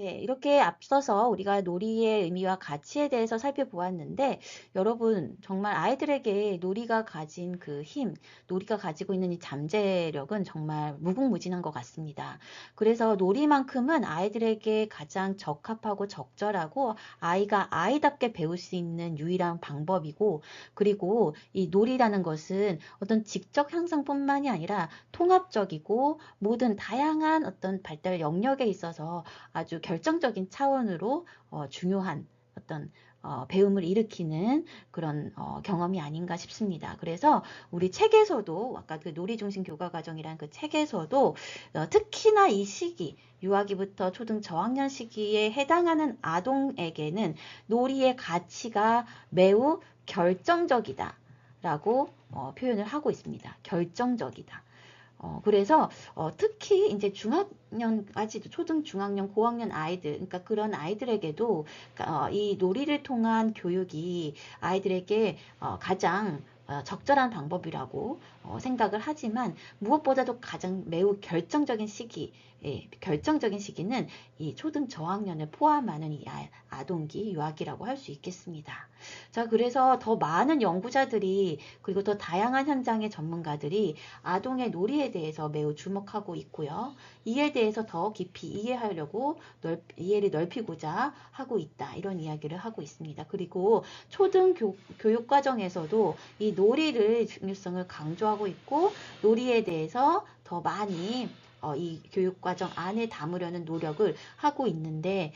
네, 이렇게 앞서서 우리가 놀이의 의미와 가치에 대해서 살펴보았는데, 여러분, 정말 아이들에게 놀이가 가진 그 힘, 놀이가 가지고 있는 이 잠재력은 정말 무궁무진한 것 같습니다. 그래서 놀이만큼은 아이들에게 가장 적합하고 적절하고 아이가 아이답게 배울 수 있는 유일한 방법이고, 그리고 이 놀이라는 것은 어떤 직접 향상뿐만이 아니라 통합적이고 모든 다양한 어떤 발달 영역에 있어서 아주 결정적인 차원으로 중요한 어떤 배움을 일으키는 그런 경험이 아닌가 싶습니다. 그래서 우리 책에서도 아까 그 놀이중심 교과과정이라는 그 책에서도 특히나 이 시기 유아기부터 초등 저학년 시기에 해당하는 아동에게는 놀이의 가치가 매우 결정적이다 라고 표현을 하고 있습니다. 결정적이다. 그래서 특히 이제 중학년까지도 초등, 중학년, 고학년 아이들, 그러니까 그런 아이들에게도 이 놀이를 통한 교육이 아이들에게 가장 적절한 방법이라고 생각을 하지만 무엇보다도 가장 매우 결정적인 시기, 예, 결정적인 시기는 이 초등 저학년을 포함하는 이 아동기, 유아기라고 할 수 있겠습니다. 자, 그래서 더 많은 연구자들이 그리고 더 다양한 현장의 전문가들이 아동의 놀이에 대해서 매우 주목하고 있고요. 이에 대해서 더 깊이 이해하려고 이해를 넓히고자 하고 있다. 이런 이야기를 하고 있습니다. 그리고 초등 교육 과정에서도 이 놀이를 중요성을 강조하고 있고 놀이에 대해서 더 많이 이 교육과정 안에 담으려는 노력을 하고 있는데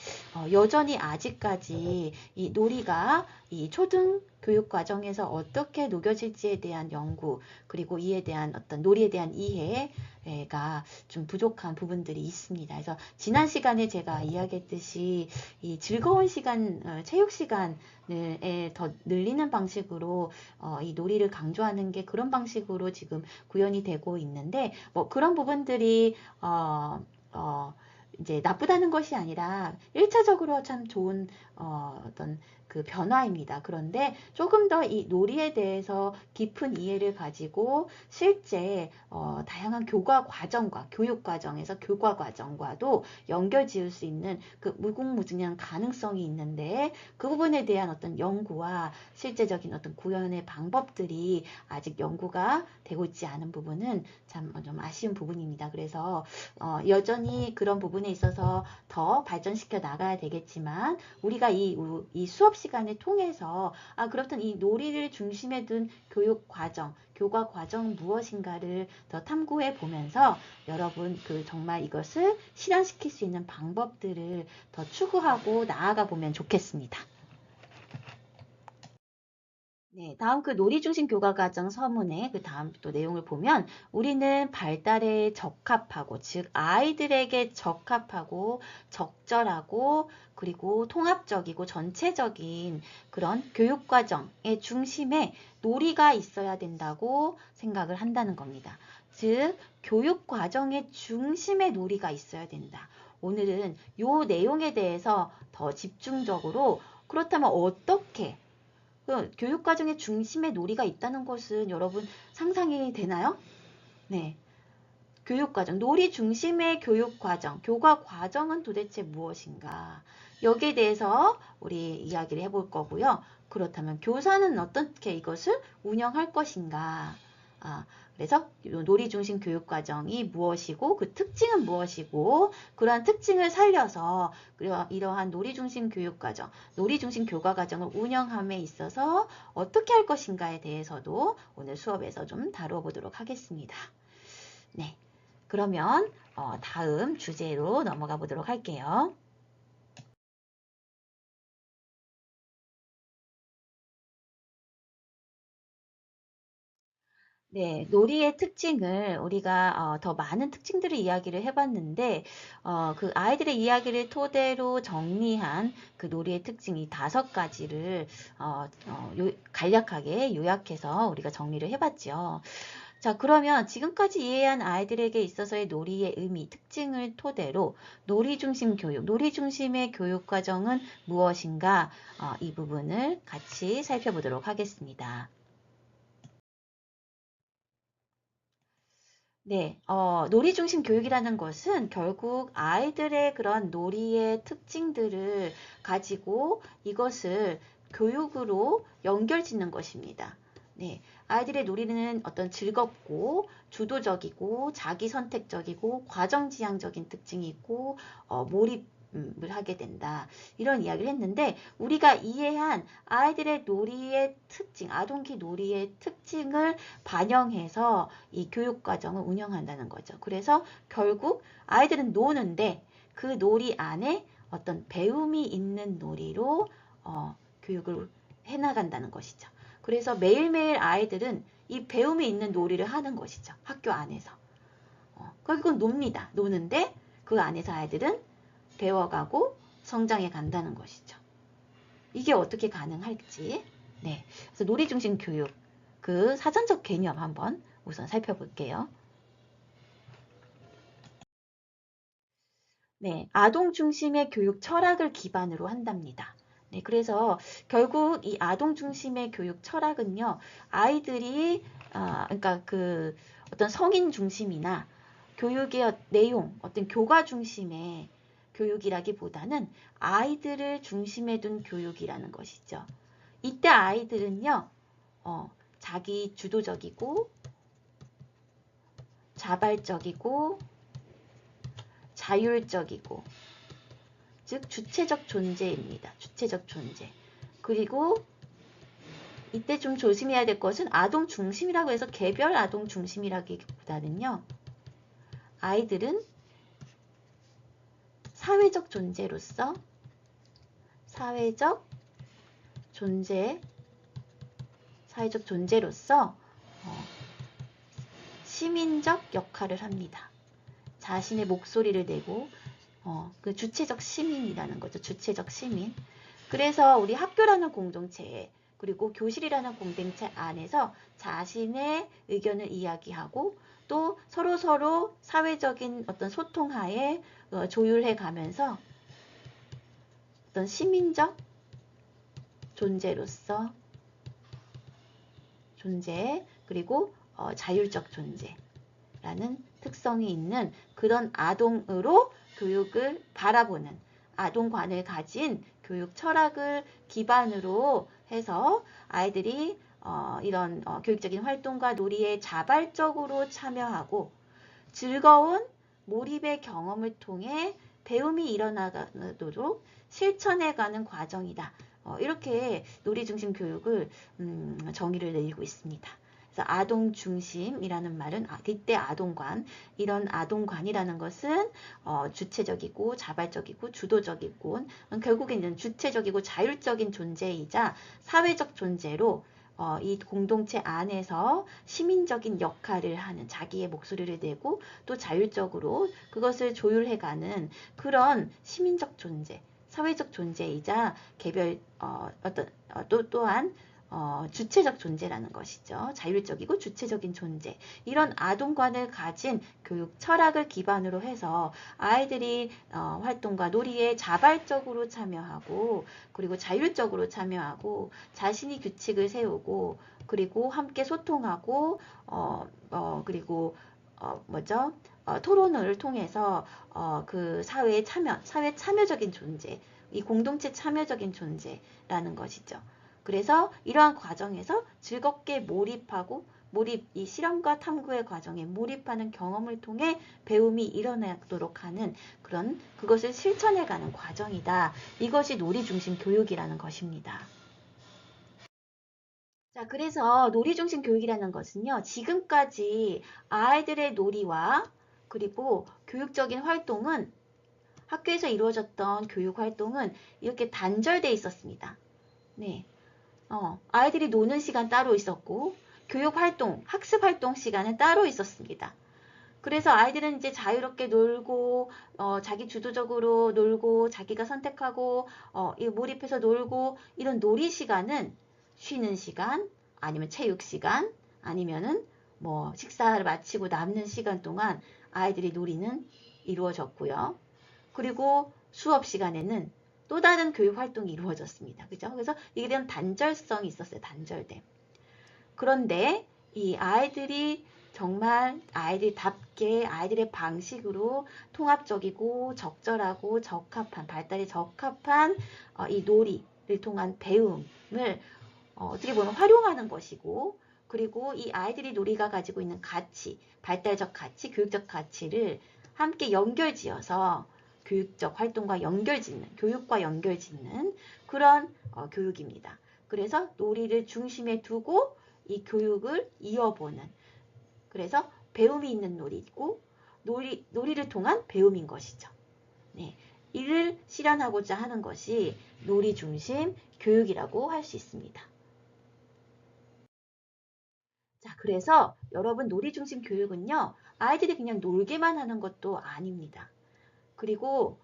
여전히 아직까지 이 놀이가 이 초등 교육 과정에서 어떻게 녹여질지에 대한 연구 그리고 이에 대한 어떤 놀이에 대한 이해가 좀 부족한 부분들이 있습니다. 그래서 지난 시간에 제가 이야기했듯이 이 즐거운 시간, 체육 시간을 더 늘리는 방식으로 이 놀이를 강조하는 게 그런 방식으로 지금 구현이 되고 있는데 뭐 그런 부분들이 이제 나쁘다는 것이 아니라 1차적으로 참 좋은 어떤 그 변화입니다. 그런데 조금 더 이 놀이에 대해서 깊은 이해를 가지고 실제 다양한 교과 과정과 교육 과정에서 교과 과정과도 연결 지을 수 있는 그 무궁무진한 가능성이 있는데 그 부분에 대한 어떤 연구와 실제적인 어떤 구현의 방법들이 아직 연구가 되고 있지 않은 부분은 참 좀 아쉬운 부분입니다. 그래서 여전히 그런 부분에 있어서 더 발전시켜 나가야 되겠지만 우리가 이 수업 시간을 통해서 그렇던 이 놀이를 중심에 둔 교육 과정, 교과 과정 무엇인가를 더 탐구해 보면서 여러분 그 정말 이것을 실현시킬 수 있는 방법들을 더 추구하고 나아가 보면 좋겠습니다. 네, 다음 그 놀이중심 교과과정 서문의 그 다음 또 내용을 보면 우리는 발달에 적합하고 즉 아이들에게 적합하고 적절하고 그리고 통합적이고 전체적인 그런 교육과정의 중심에 놀이가 있어야 된다고 생각을 한다는 겁니다. 즉 교육과정의 중심에 놀이가 있어야 된다. 오늘은 이 내용에 대해서 더 집중적으로 그렇다면 어떻게 교육과정의 중심에 놀이가 있다는 것은 여러분 상상이 되나요? 네. 교육과정, 놀이 중심의 교육과정, 교과 과정은 도대체 무엇인가? 여기에 대해서 우리 이야기를 해볼 거고요. 그렇다면 교사는 어떻게 이것을 운영할 것인가? 그래서 놀이 중심 교육 과정이 무엇이고 그 특징은 무엇이고 그러한 특징을 살려서 이러한 놀이 중심 교육 과정, 놀이 중심 교과 과정을 운영함에 있어서 어떻게 할 것인가에 대해서도 오늘 수업에서 좀 다뤄보도록 하겠습니다. 네. 그러면 다음 주제로 넘어가 보도록 할게요. 네, 놀이의 특징을 우리가 더 많은 특징들을 이야기를 해봤는데 그 아이들의 이야기를 토대로 정리한 그 놀이의 특징이 5가지를 간략하게 요약해서 우리가 정리를 해봤죠. 자, 그러면 지금까지 이해한 아이들에게 있어서의 놀이의 의미, 특징을 토대로 놀이 중심 교육, 놀이 중심의 교육 과정은 무엇인가 이 부분을 같이 살펴보도록 하겠습니다. 네, 놀이 중심 교육이라는 것은 결국 아이들의 그런 놀이의 특징들을 가지고 이것을 교육으로 연결짓는 것입니다. 네, 아이들의 놀이는 어떤 즐겁고 주도적이고 자기 선택적이고 과정지향적인 특징이 있고 몰입을 하게 된다. 이런 이야기를 했는데 우리가 이해한 아이들의 놀이의 특징, 아동기 놀이의 특징을 반영해서 이 교육 과정을 운영한다는 거죠. 그래서 결국 아이들은 노는데 그 놀이 안에 어떤 배움이 있는 놀이로 교육을 해나간다는 것이죠. 그래서 매일매일 아이들은 이 배움이 있는 놀이를 하는 것이죠. 학교 안에서. 결국은 놉니다. 노는데 그 안에서 아이들은 배워가고 성장해 간다는 것이죠. 이게 어떻게 가능할지. 네. 그래서 놀이 중심 교육. 그 사전적 개념 한번 우선 살펴볼게요. 네, 아동 중심의 교육 철학을 기반으로 한답니다. 네, 그래서 결국 이 아동 중심의 교육 철학은요, 아이들이, 그러니까 그 어떤 성인 중심이나 교육의 내용, 어떤 교과 중심의 교육이라기보다는 아이들을 중심에 둔 교육이라는 것이죠. 이때 아이들은요, 자기 주도적이고 자발적이고 자율적이고 즉 주체적 존재입니다. 주체적 존재. 그리고 이때 좀 조심해야 될 것은 아동 중심이라고 해서 개별 아동 중심이라기보다는요. 아이들은 사회적 존재로서 사회적 존재, 사회적 존재로서 시민적 역할을 합니다. 자신의 목소리를 내고 그 주체적 시민이라는 거죠. 주체적 시민. 그래서 우리 학교라는 공동체 그리고 교실이라는 공동체 안에서 자신의 의견을 이야기하고 또 서로 사회적인 어떤 소통하에 조율해 가면서 어떤 시민적 존재로서 존재 그리고 자율적 존재라는 특성이 있는 그런 아동으로 교육을 바라보는 아동관을 가진 교육 철학을 기반으로 해서 아이들이 이런 교육적인 활동과 놀이에 자발적으로 참여하고 즐거운 몰입의 경험을 통해 배움이 일어나도록 실천해가는 과정이다. 이렇게 놀이 중심 교육을 정의를 내리고 있습니다. 그래서 아동 중심이라는 말은 이때 아동관 이런 아동관이라는 것은 주체적이고 자발적이고 주도적이고 결국에는 주체적이고 자율적인 존재이자 사회적 존재로 이 공동체 안에서 시민적인 역할을 하는 자기의 목소리를 내고 또 자율적으로 그것을 조율해가는 그런 시민적 존재, 사회적 존재이자 개별 또한 주체적 존재라는 것이죠. 자율적이고 주체적인 존재. 이런 아동관을 가진 교육 철학을 기반으로 해서 아이들이 활동과 놀이에 자발적으로 참여하고 그리고 자율적으로 참여하고 자신이 규칙을 세우고 그리고 함께 소통하고 그리고 뭐죠? 토론을 통해서 그 사회 참여적인 존재, 이 공동체 참여적인 존재라는 것이죠. 그래서 이러한 과정에서 즐겁게 몰입하고 이 실험과 탐구의 과정에 몰입하는 경험을 통해 배움이 일어나도록 하는 그것을 실천해가는 과정이다. 이것이 놀이 중심 교육이라는 것입니다. 자, 그래서 놀이 중심 교육이라는 것은요, 지금까지 아이들의 놀이와 그리고 교육적인 활동은 학교에서 이루어졌던 교육 활동은 이렇게 단절돼 있었습니다. 네. 아이들이 노는 시간 따로 있었고, 교육 활동, 학습 활동 시간은 따로 있었습니다. 그래서 아이들은 이제 자유롭게 놀고, 자기 주도적으로 놀고, 자기가 선택하고, 몰입해서 놀고, 이런 놀이 시간은 쉬는 시간, 아니면 체육 시간, 아니면은 뭐 식사를 마치고 남는 시간 동안 아이들이 놀이는 이루어졌고요. 그리고 수업 시간에는 또 다른 교육 활동이 이루어졌습니다. 그죠? 그래서 이게 대한 단절성이 있었어요. 단절됨. 그런데 이 아이들이 정말 아이들답게 아이들의 방식으로 통합적이고 적절하고 적합한 발달에 적합한 이 놀이를 통한 배움을 어떻게 보면 활용하는 것이고 그리고 이 아이들이 놀이가 가지고 있는 가치, 발달적 가치, 교육적 가치를 함께 연결지어서 교육적 활동과 연결짓는, 교육과 연결짓는 그런 교육입니다. 그래서 놀이를 중심에 두고 이 교육을 이어보는 그래서 배움이 있는 놀이고 놀이를 통한 배움인 것이죠. 네, 이를 실현하고자 하는 것이 놀이 중심 교육이라고 할 수 있습니다. 자, 그래서 여러분 놀이 중심 교육은요. 아이들이 그냥 놀게만 하는 것도 아닙니다. 그리고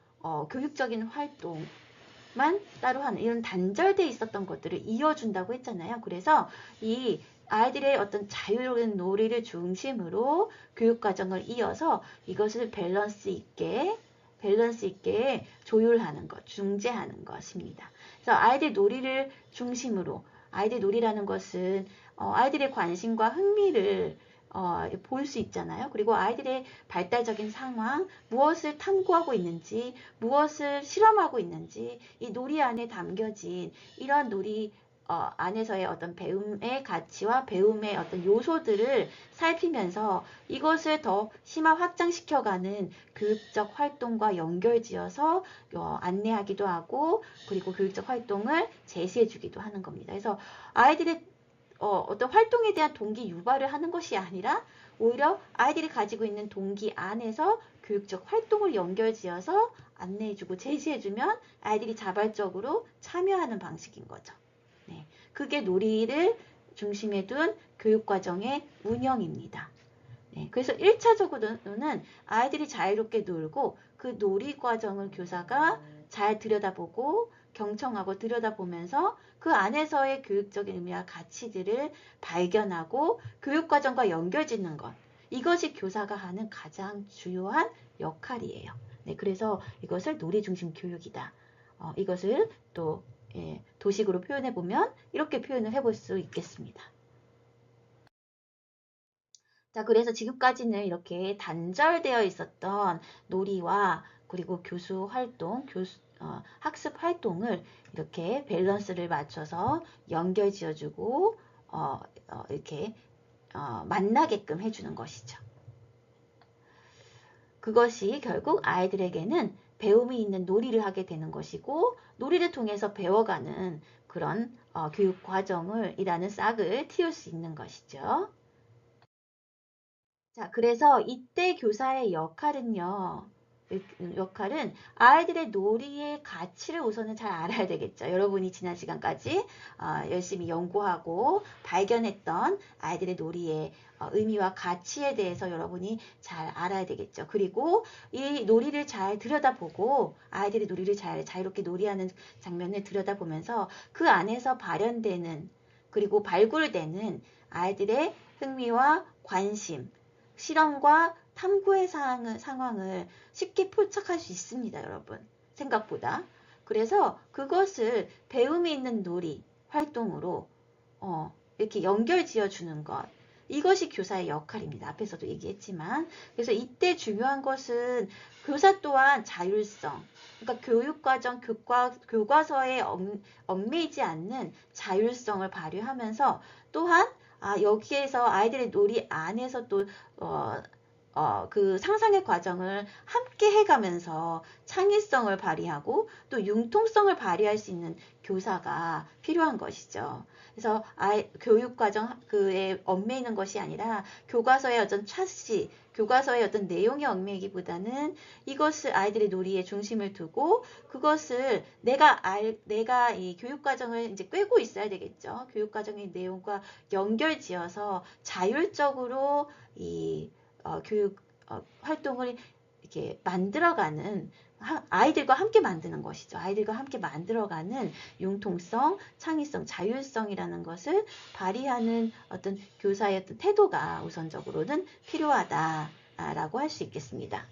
교육적인 활동만 따로 하는 이런 단절돼 있었던 것들을 이어준다고 했잖아요. 그래서 이 아이들의 어떤 자유로운 놀이를 중심으로 교육과정을 이어서 이것을 밸런스 있게 조율하는 것, 중재하는 것입니다. 그래서 아이들 놀이를 중심으로 아이들 놀이라는 것은 아이들의 관심과 흥미를 볼 수 있잖아요. 그리고 아이들의 발달적인 상황, 무엇을 탐구하고 있는지, 무엇을 실험하고 있는지, 이 놀이 안에 담겨진 이런 놀이 안에서의 어떤 배움의 가치와 배움의 어떤 요소들을 살피면서 이것을 더 심화 확장시켜가는 교육적 활동과 연결지어서 안내하기도 하고 그리고 교육적 활동을 제시해주기도 하는 겁니다. 그래서 아이들의 어떤 활동에 대한 동기 유발을 하는 것이 아니라 오히려 아이들이 가지고 있는 동기 안에서 교육적 활동을 연결지어서 안내해주고 제시해주면 아이들이 자발적으로 참여하는 방식인 거죠. 네, 그게 놀이를 중심에 둔 교육과정의 운영입니다. 네, 그래서 1차적으로는 아이들이 자유롭게 놀고 그 놀이 과정을 교사가 잘 들여다보고 경청하고 들여다보면서 그 안에서의 교육적인 의미와 가치들을 발견하고 교육과정과 연결짓는 것. 이것이 교사가 하는 가장 주요한 역할이에요. 네, 그래서 이것을 놀이 중심 교육이다. 이것을 또 도식으로 표현해보면 이렇게 표현을 해볼 수 있겠습니다. 자, 그래서 지금까지는 이렇게 단절되어 있었던 놀이와 그리고 교수 활동, 학습 활동을 이렇게 밸런스를 맞춰서 연결 지어주고 이렇게 만나게끔 해주는 것이죠. 그것이 결국 아이들에게는 배움이 있는 놀이를 하게 되는 것이고 놀이를 통해서 배워가는 그런 교육 과정을 이라는 싹을 틔울 수 있는 것이죠. 자, 그래서 이때 교사의 역할은 아이들의 놀이의 가치를 우선은 잘 알아야 되겠죠. 여러분이 지난 시간까지 열심히 연구하고 발견했던 아이들의 놀이의 의미와 가치에 대해서 여러분이 잘 알아야 되겠죠. 그리고 이 놀이를 잘 들여다보고 아이들이 놀이를 잘 자유롭게 놀이하는 장면을 들여다보면서 그 안에서 발현되는 그리고 발굴되는 아이들의 흥미와 관심 실험과 탐구의 상황을 쉽게 포착할 수 있습니다, 여러분. 생각보다. 그래서 그것을 배움이 있는 놀이, 활동으로 이렇게 연결 지어주는 것. 이것이 교사의 역할입니다. 앞에서도 얘기했지만. 그래서 이때 중요한 것은 교사 또한 자율성. 그러니까 교육과정, 교과서에 얽매이지 않는 자율성을 발휘하면서 또한 여기에서 아이들의 놀이 안에서 또 그 상상의 과정을 함께 해가면서 창의성을 발휘하고 또 융통성을 발휘할 수 있는 교사가 필요한 것이죠. 그래서 교육과정 그에 얽매이는 것이 아니라 교과서의 어떤 차시, 교과서의 어떤 내용에 얽매이기보다는 이것을 아이들의 놀이에 중심을 두고 그것을 내가 이 교육과정을 이제 꿰고 있어야 되겠죠. 교육과정의 내용과 연결지어서 자율적으로 이 교육 활동을 이렇게 만들어가는 아이들과 함께 만드는 것이죠. 아이들과 함께 만들어가는 융통성, 창의성, 자율성이라는 것을 발휘하는 어떤 교사의 어떤 태도가 우선적으로는 필요하다라고 할 수 있겠습니다.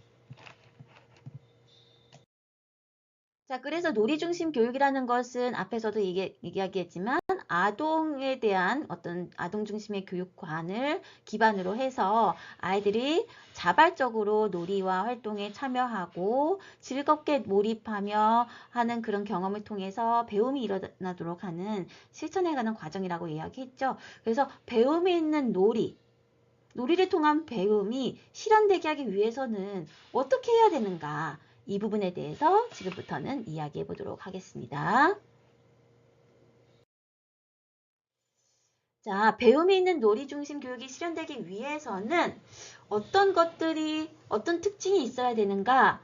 자, 그래서 놀이 중심 교육이라는 것은 앞에서도 이야기했지만 아동에 대한 어떤 아동 중심의 교육관을 기반으로 해서 아이들이 자발적으로 놀이와 활동에 참여하고 즐겁게 몰입하며 하는 그런 경험을 통해서 배움이 일어나도록 하는 실천해가는 과정이라고 이야기했죠. 그래서 배움이 있는 놀이를 통한 배움이 실현되게 하기 위해서는 어떻게 해야 되는가? 이 부분에 대해서 지금부터는 이야기해 보도록 하겠습니다. 자, 배움이 있는 놀이 중심 교육이 실현되기 위해서는 어떤 특징이 있어야 되는가?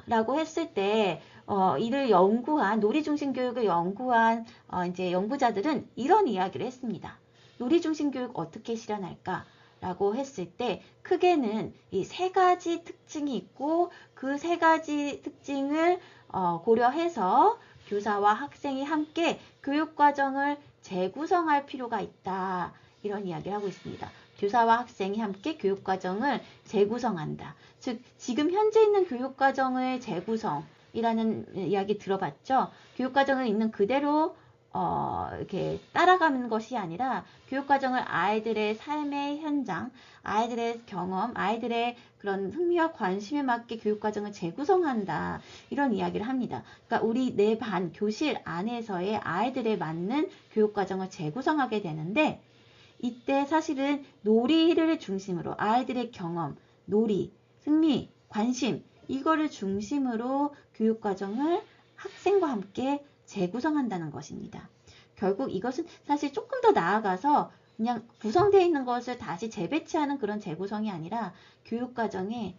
라고 했을 때, 이를 놀이 중심 교육을 연구한, 이제 연구자들은 이런 이야기를 했습니다. 놀이 중심 교육 어떻게 실현할까? 라고 했을 때, 크게는 이 세 가지 특징이 있고, 그 세 가지 특징을 고려해서 교사와 학생이 함께 교육과정을 재구성할 필요가 있다. 이런 이야기를 하고 있습니다. 교사와 학생이 함께 교육과정을 재구성한다. 즉, 지금 현재 있는 교육과정의 재구성이라는 이야기 들어봤죠? 교육과정을 있는 그대로 이렇게 따라가는 것이 아니라 교육과정을 아이들의 삶의 현장, 아이들의 경험, 아이들의 그런 흥미와 관심에 맞게 교육과정을 재구성한다. 이런 이야기를 합니다. 그러니까 우리 내 반, 교실 안에서의 아이들에 맞는 교육과정을 재구성하게 되는데 이때 사실은 놀이를 중심으로 아이들의 경험, 놀이, 흥미, 관심 이거를 중심으로 교육과정을 학생과 함께 재구성한다는 것입니다. 결국 이것은 사실 조금 더 나아가서 그냥 구성되어 있는 것을 다시 재배치하는 그런 재구성이 아니라 교육과정의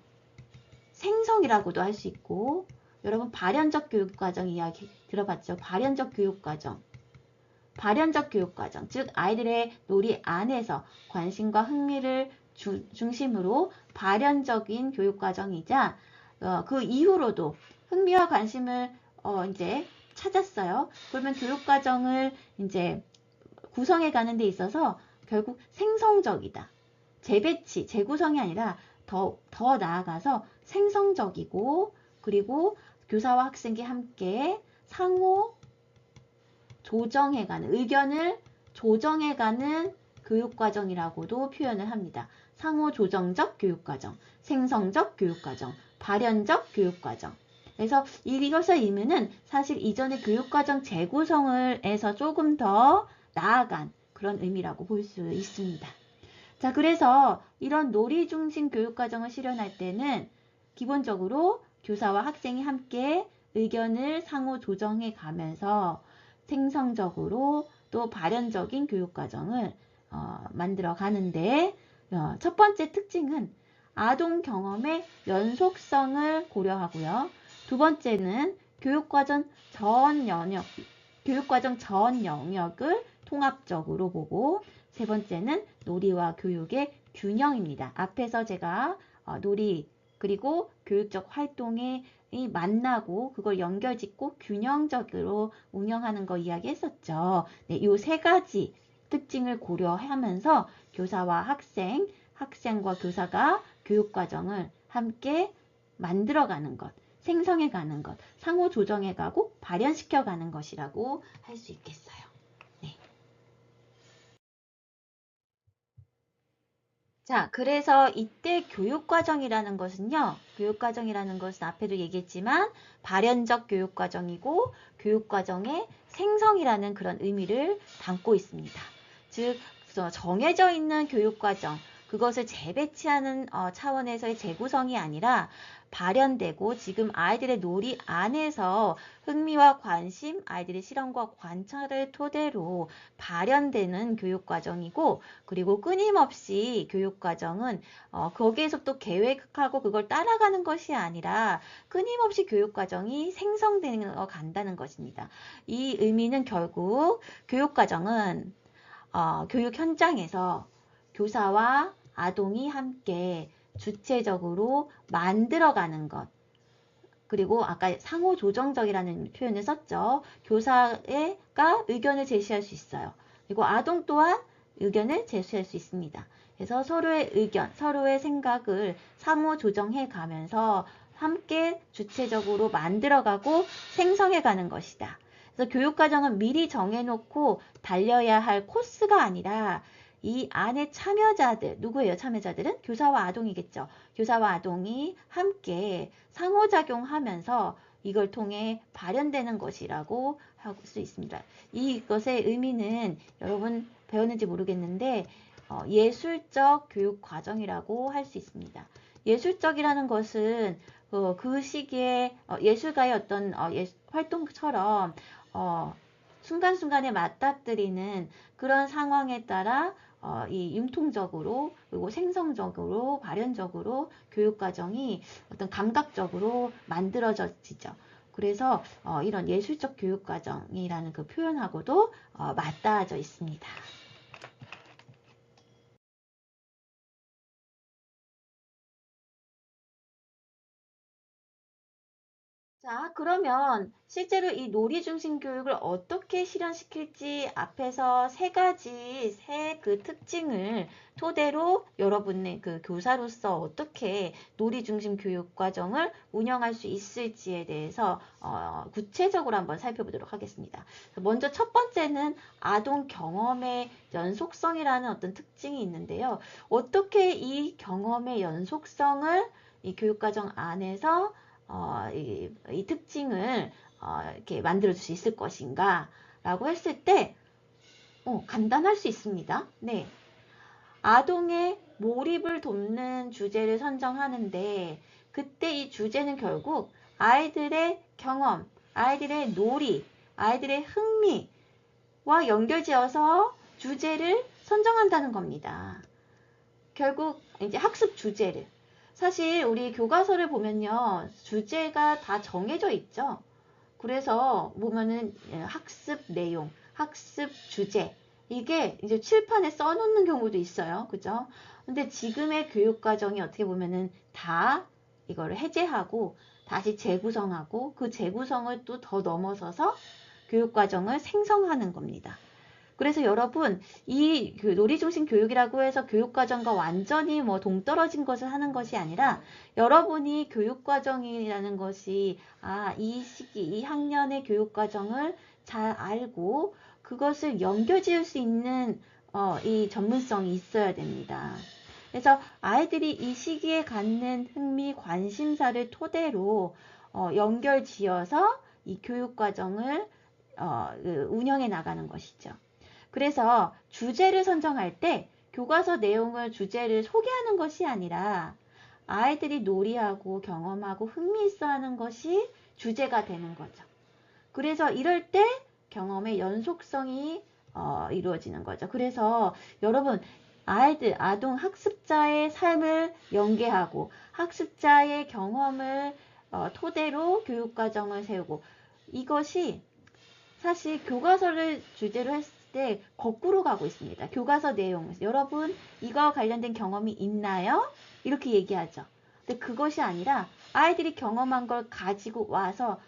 생성이라고도 할 수 있고 여러분 발현적 교육과정 이야기 들어봤죠? 발현적 교육과정. 즉 아이들의 놀이 안에서 관심과 흥미를 중심으로 발현적인 교육과정이자 그 이후로도 흥미와 관심을 이제 찾았어요. 그러면 교육과정을 이제 구성해 가는 데 있어서 결국 생성적이다. 재구성이 아니라 더 나아가서 생성적이고 그리고 교사와 학생이 함께 상호 조정해가는 의견을 조정해가는 교육과정이라고도 표현을 합니다. 상호 조정적 교육과정, 생성적 교육과정, 발현적 교육과정. 그래서 이것의 의미는 사실 이전의 교육과정 재구성을 해서 조금 더 나아간 그런 의미라고 볼 수 있습니다. 자, 그래서 이런 놀이 중심 교육과정을 실현할 때는 기본적으로 교사와 학생이 함께 의견을 상호 조정해 가면서 생성적으로 또 발현적인 교육과정을 만들어 가는데 첫 번째 특징은 아동 경험의 연속성을 고려하고요. 두 번째는 교육과정 전 영역을 통합적으로 보고 세 번째는 놀이와 교육의 균형입니다. 앞에서 제가 놀이 그리고 교육적 활동에 만나고 그걸 연결짓고 균형적으로 운영하는 거 이야기했었죠. 네, 이 세 가지 특징을 고려하면서 교사와 학생과 교사가 교육과정을 함께 만들어가는 것, 생성해가는 것, 상호 조정해가고 발현시켜가는 것이라고 할 수 있겠어요. 네. 자, 그래서 이때 교육과정이라는 것은 앞에도 얘기했지만 발현적 교육과정이고 교육과정의 생성이라는 그런 의미를 담고 있습니다. 즉, 정해져 있는 교육과정, 그것을 재배치하는 차원에서의 재구성이 아니라 발현되고 지금 아이들의 놀이 안에서 흥미와 관심, 아이들의 실험과 관찰을 토대로 발현되는 교육과정이고 그리고 끊임없이 교육과정은 거기에서 또 계획하고 그걸 따라가는 것이 아니라 끊임없이 교육과정이 생성되는 간다는 것입니다. 이 의미는 결국 교육과정은 교육 현장에서 교사와 아동이 함께 주체적으로 만들어가는 것. 그리고 아까 상호조정적이라는 표현을 썼죠. 교사가 의견을 제시할 수 있어요. 그리고 아동 또한 의견을 제시할 수 있습니다. 그래서 서로의 의견, 서로의 생각을 상호조정해 가면서 함께 주체적으로 만들어가고 생성해가는 것이다. 그래서 교육과정은 미리 정해놓고 달려야 할 코스가 아니라 이 안에 참여자들, 누구예요? 참여자들은 교사와 아동이겠죠. 교사와 아동이 함께 상호작용하면서 이걸 통해 발현되는 것이라고 할 수 있습니다. 이것의 의미는 여러분 배웠는지 모르겠는데 예술적 교육 과정이라고 할 수 있습니다. 예술적이라는 것은 그 시기에 예술가의 어떤 활동처럼 순간순간에 맞닥뜨리는 그런 상황에 따라 이 융통적으로 그리고 생성적으로 발현적으로 교육과정이 어떤 감각적으로 만들어지죠. 그래서 이런 예술적 교육과정이라는 그 표현하고도 맞닿아져 있습니다. 자, 그러면 실제로 이 놀이 중심 교육을 어떻게 실현시킬지 앞에서 세 그 특징을 토대로 여러분의 그 교사로서 어떻게 놀이 중심 교육 과정을 운영할 수 있을지에 대해서 구체적으로 한번 살펴보도록 하겠습니다. 먼저 첫 번째는 아동 경험의 연속성이라는 어떤 특징이 있는데요. 어떻게 이 경험의 연속성을 이 교육과정 안에서 이 특징을 이렇게 만들어줄 수 있을 것인가 라고 했을 때 간단할 수 있습니다. 네, 아동의 몰입을 돕는 주제를 선정하는데 그때 이 주제는 결국 아이들의 경험, 아이들의 놀이, 아이들의 흥미와 연결지어서 주제를 선정한다는 겁니다. 결국 이제 학습 주제를 사실 우리 교과서를 보면요 주제가 다 정해져 있죠. 그래서 보면은 학습 내용, 학습 주제 이게 이제 칠판에 써놓는 경우도 있어요. 그죠? 근데 지금의 교육 과정이 어떻게 보면은 다 이거를 해제하고 다시 재구성하고 그 재구성을 또 더 넘어서서 교육 과정을 생성하는 겁니다. 그래서 여러분 이 놀이중심 교육이라고 해서 교육과정과 완전히 뭐 동떨어진 것을 하는 것이 아니라 여러분이 교육과정이라는 것이 이 시기 이 학년의 교육과정을 잘 알고 그것을 연결지을 수 있는 이 전문성이 있어야 됩니다. 그래서 아이들이 이 시기에 갖는 흥미 관심사를 토대로 연결지어서 이 교육과정을 운영해 나가는 것이죠. 그래서 주제를 선정할 때 교과서 내용을 주제를 소개하는 것이 아니라 아이들이 놀이하고 경험하고 흥미있어하는 것이 주제가 되는 거죠. 그래서 이럴 때 경험의 연속성이 이루어지는 거죠. 그래서 여러분 아동 학습자의 삶을 연계하고 학습자의 경험을 토대로 교육과정을 세우고 이것이 사실 교과서를 주제로 했을 때 거꾸로 가고 있습니다. 교과서 내용. 여러분 이거와 관련된 경험이 있나요? 이렇게 얘기하죠. 근데 그것이 아니라 아이들이 경험한 걸 가지고 와서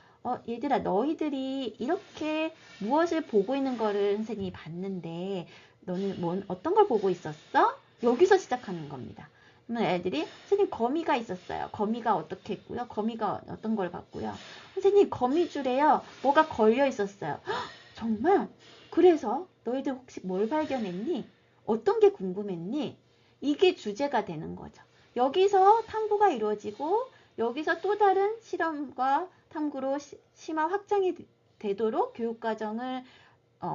얘들아 너희들이 이렇게 무엇을 보고 있는 거를 선생님이 봤는데 너는 어떤 걸 보고 있었어? 여기서 시작하는 겁니다. 그러면 애들이 선생님 거미가 있었어요. 거미가 어떻게 했고요. 거미가 어떤 걸 봤고요. 선생님 거미줄에요. 뭐가 걸려 있었어요. 헉, 정말? 그래서 너희들 혹시 뭘 발견했니? 어떤 게 궁금했니? 이게 주제가 되는 거죠. 여기서 탐구가 이루어지고 여기서 또 다른 실험과 탐구로 심화 확장이 되도록 교육과정을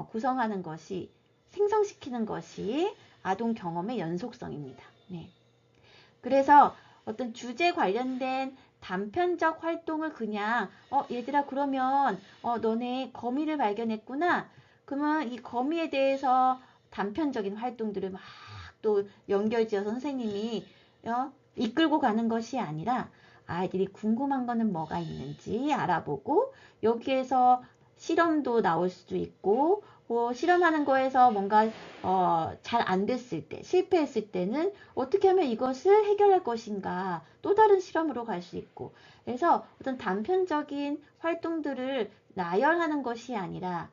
구성하는 것이 생성시키는 것이 아동 경험의 연속성입니다. 네. 그래서 어떤 주제 관련된 단편적 활동을 그냥 얘들아 그러면 너네 거미를 발견했구나. 그러면 이 거미에 대해서 단편적인 활동들을 막 또 연결지어서 선생님이 이끌고 가는 것이 아니라 아이들이 궁금한 거는 뭐가 있는지 알아보고 여기에서 실험도 나올 수도 있고 실험하는 거에서 뭔가 잘 안 됐을 때 실패했을 때는 어떻게 하면 이것을 해결할 것인가 또 다른 실험으로 갈 수 있고 그래서 어떤 단편적인 활동들을 나열하는 것이 아니라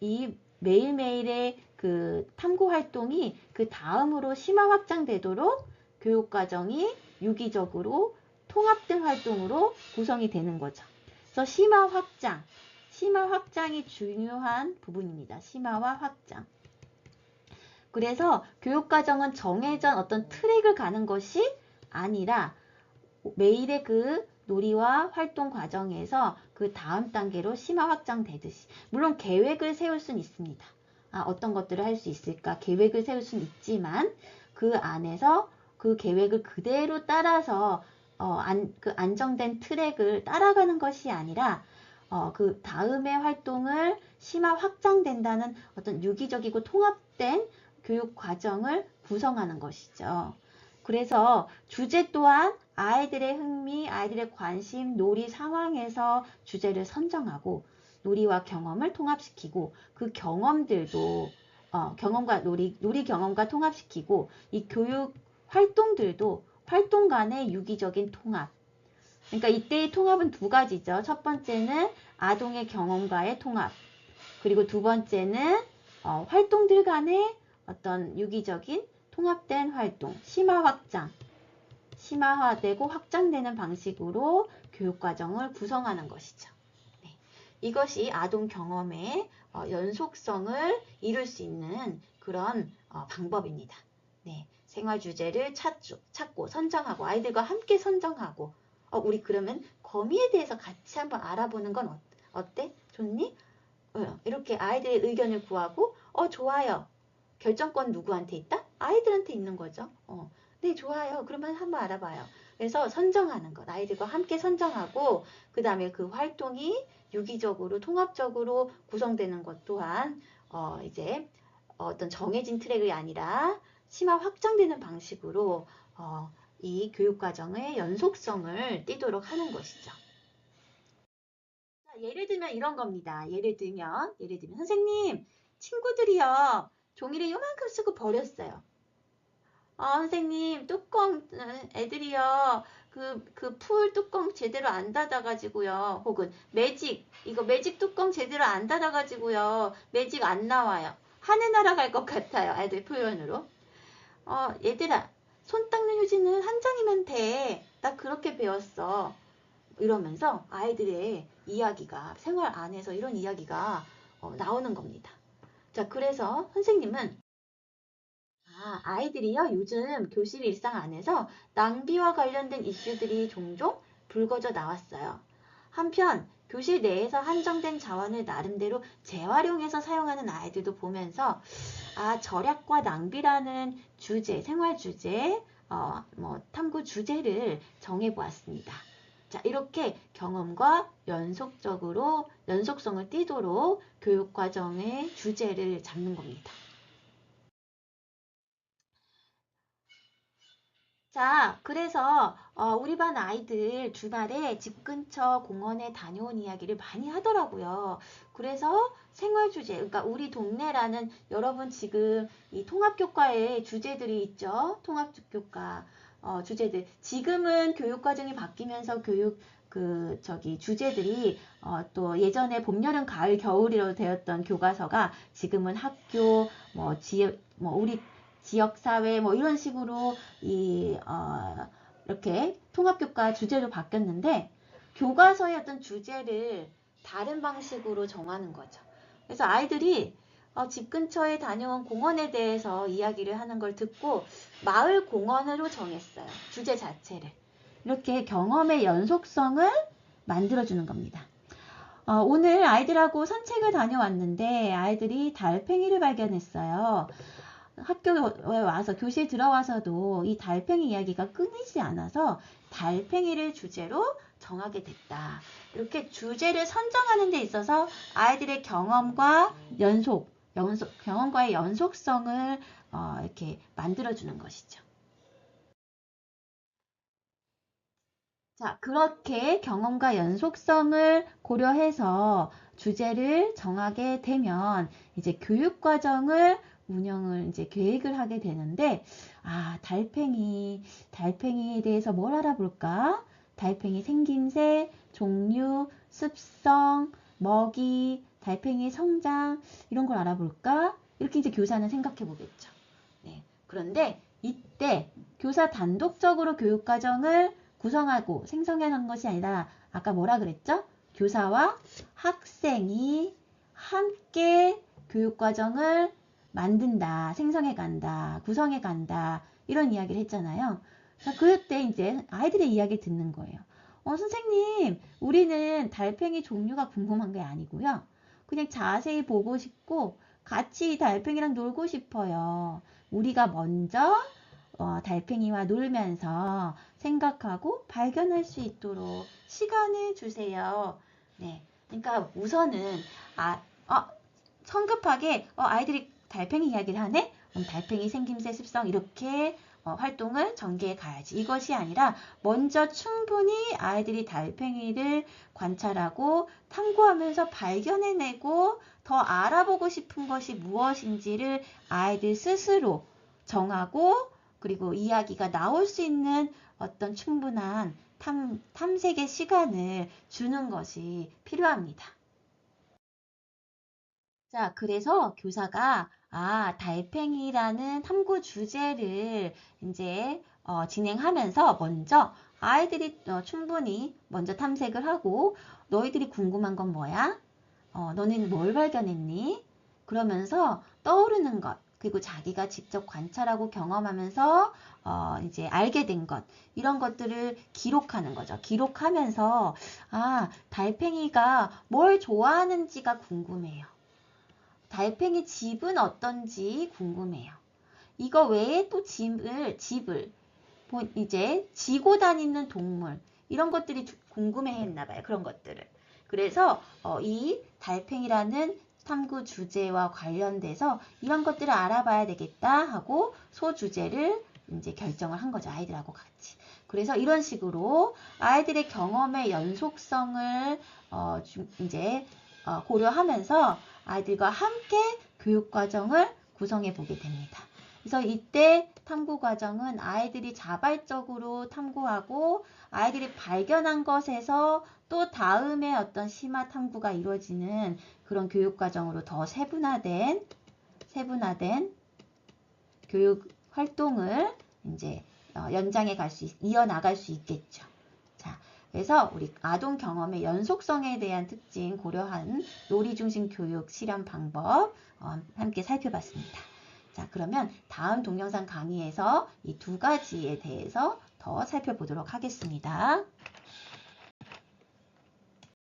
이 매일매일의 그 탐구 활동이 그 다음으로 심화 확장되도록 교육과정이 유기적으로 통합된 활동으로 구성이 되는 거죠. 그래서 심화 확장, 심화 확장이 중요한 부분입니다. 심화와 확장. 그래서 교육과정은 정해진 어떤 트랙을 가는 것이 아니라 매일의 그 놀이와 활동 과정에서 그 다음 단계로 심화 확장되듯이, 물론 계획을 세울 수는 있습니다. 어떤 것들을 할 수 있을까 계획을 세울 수는 있지만 그 안에서 그 계획을 그대로 따라서 그 안정된 트랙을 따라가는 것이 아니라 그 다음의 활동을 심화 확장된다는 어떤 유기적이고 통합된 교육 과정을 구성하는 것이죠. 그래서 주제 또한 아이들의 흥미, 아이들의 관심, 놀이 상황에서 주제를 선정하고 놀이와 경험을 통합시키고 그 경험들도 경험과 놀이 경험과 통합시키고 이 교육 활동들도 활동 간의 유기적인 통합. 그러니까 이때의 통합은 두 가지죠. 첫 번째는 아동의 경험과의 통합. 그리고 두 번째는 활동들 간의 어떤 유기적인 통합된 활동, 심화 확장. 심화되고 확장되는 방식으로 교육과정을 구성하는 것이죠. 네. 이것이 아동 경험의 연속성을 이룰 수 있는 그런 방법입니다. 네. 생활 주제를 찾고 선정하고 아이들과 함께 선정하고 우리 그러면 거미에 대해서 같이 한번 알아보는 건 어때? 좋니? 이렇게 아이들의 의견을 구하고 좋아요. 결정권 누구한테 있다? 아이들한테 있는 거죠. 네, 좋아요. 그러면 한번 알아봐요. 그래서 선정하는 것. 아이들과 함께 선정하고 그 다음에 그 활동이 유기적으로 통합적으로 구성되는 것 또한 이제 어떤 정해진 트랙이 아니라 심화 확장되는 방식으로 이 교육과정의 연속성을 띠도록 하는 것이죠. 예를 들면 이런 겁니다. 예를 들면 선생님 친구들이요 종이를 요만큼 쓰고 버렸어요. 선생님 뚜껑 애들이요 그 풀 뚜껑 제대로 안 닫아가지고요, 혹은 이거 매직 뚜껑 제대로 안 닫아가지고요 매직 안 나와요. 하늘 날아갈 것 같아요. 애들 표현으로 얘들아 손 닦는 휴지는 한 장이면 돼. 나 그렇게 배웠어. 이러면서 아이들의 이야기가 생활 안에서 이런 이야기가 나오는 겁니다. 자, 그래서 선생님은 아이들이요 요즘 교실 일상 안에서 낭비와 관련된 이슈들이 종종 불거져 나왔어요. 한편 교실 내에서 한정된 자원을 나름대로 재활용해서 사용하는 아이들도 보면서 절약과 낭비라는 주제, 생활 주제, 탐구 주제를 정해보았습니다. 자, 이렇게 경험과 연속성을 띠도록 교육과정의 주제를 잡는 겁니다. 자, 그래서 우리 반 아이들 주말에 집 근처 공원에 다녀온 이야기를 많이 하더라고요. 그래서 생활 주제, 그러니까 우리 동네라는 여러분 지금 이 통합교과에 주제들이 있죠. 통합교과 주제들. 지금은 교육과정이 바뀌면서 주제들이 또 예전에 봄, 여름, 가을, 겨울이로 되었던 교과서가 지금은 학교, 우리 지역사회 이런 식으로 이렇게 통합교과 주제로 바뀌었는데 교과서의 어떤 주제를 다른 방식으로 정하는 거죠. 그래서 아이들이 집 근처에 다녀온 공원에 대해서 이야기를 하는 걸 듣고 마을 공원으로 정했어요. 주제 자체를. 이렇게 경험의 연속성을 만들어주는 겁니다. 오늘 아이들하고 산책을 다녀왔는데 아이들이 달팽이를 발견했어요. 학교에 와서 교실 들어와서도 이 달팽이 이야기가 끊이지 않아서 달팽이를 주제로 정하게 됐다. 이렇게 주제를 선정하는 데 있어서 아이들의 경험과의 연속성을 이렇게 만들어주는 것이죠. 자, 그렇게 경험과 연속성을 고려해서 주제를 정하게 되면 이제 교육과정을 운영을 이제 계획을 하게 되는데 달팽이에 대해서 뭘 알아볼까? 달팽이 생김새, 종류, 습성, 먹이, 달팽이 성장 이런 걸 알아볼까? 이렇게 이제 교사는 생각해 보겠죠. 네. 그런데 이때 교사 단독적으로 교육과정을 구성하고 생성하는 것이 아니라 아까 뭐라 그랬죠? 교사와 학생이 함께 교육과정을 만든다, 생성해 간다, 구성해 간다, 이런 이야기를 했잖아요. 자, 그때 이제 아이들의 이야기를 듣는 거예요. 선생님, 우리는 달팽이 종류가 궁금한 게 아니고요. 그냥 자세히 보고 싶고 같이 달팽이랑 놀고 싶어요. 우리가 먼저 달팽이와 놀면서 생각하고 발견할 수 있도록 시간을 주세요. 네, 그러니까 우선은 성급하게 아이들이 달팽이 이야기를 하네? 달팽이 생김새 습성 이렇게 활동을 전개해 가야지. 이것이 아니라 먼저 충분히 아이들이 달팽이를 관찰하고 탐구하면서 발견해내고 더 알아보고 싶은 것이 무엇인지를 아이들 스스로 정하고 그리고 이야기가 나올 수 있는 어떤 충분한 탐색의 시간을 주는 것이 필요합니다. 자, 그래서 교사가 달팽이라는 탐구 주제를 이제 진행하면서 먼저 아이들이 충분히 먼저 탐색을 하고 너희들이 궁금한 건 뭐야? 너는 뭘 발견했니? 그러면서 떠오르는 것 그리고 자기가 직접 관찰하고 경험하면서 이제 알게 된 것 이런 것들을 기록하는 거죠. 기록하면서 달팽이가 뭘 좋아하는지가 궁금해요. 달팽이 집은 어떤지 궁금해요. 이거 외에 또 집을 이제 지고 다니는 동물 이런 것들이 궁금해했나 봐요. 그런 것들을. 그래서 이 달팽이라는 탐구 주제와 관련돼서 이런 것들을 알아봐야 되겠다 하고 소주제를 이제 결정을 한 거죠. 아이들하고 같이. 그래서 이런 식으로 아이들의 경험의 연속성을 이제 고려하면서 아이들과 함께 교육과정을 구성해 보게 됩니다. 그래서 이때 탐구 과정은 아이들이 자발적으로 탐구하고 아이들이 발견한 것에서 또 다음에 어떤 심화 탐구가 이루어지는 그런 교육 과정으로 더 세분화된 교육 활동을 이제 연장해 이어나갈 수 있겠죠. 자, 그래서 우리 아동 경험의 연속성에 대한 특징 고려한 놀이 중심 교육 실현 방법 함께 살펴봤습니다. 자, 그러면 다음 동영상 강의에서 이 두 가지에 대해서 더 살펴보도록 하겠습니다.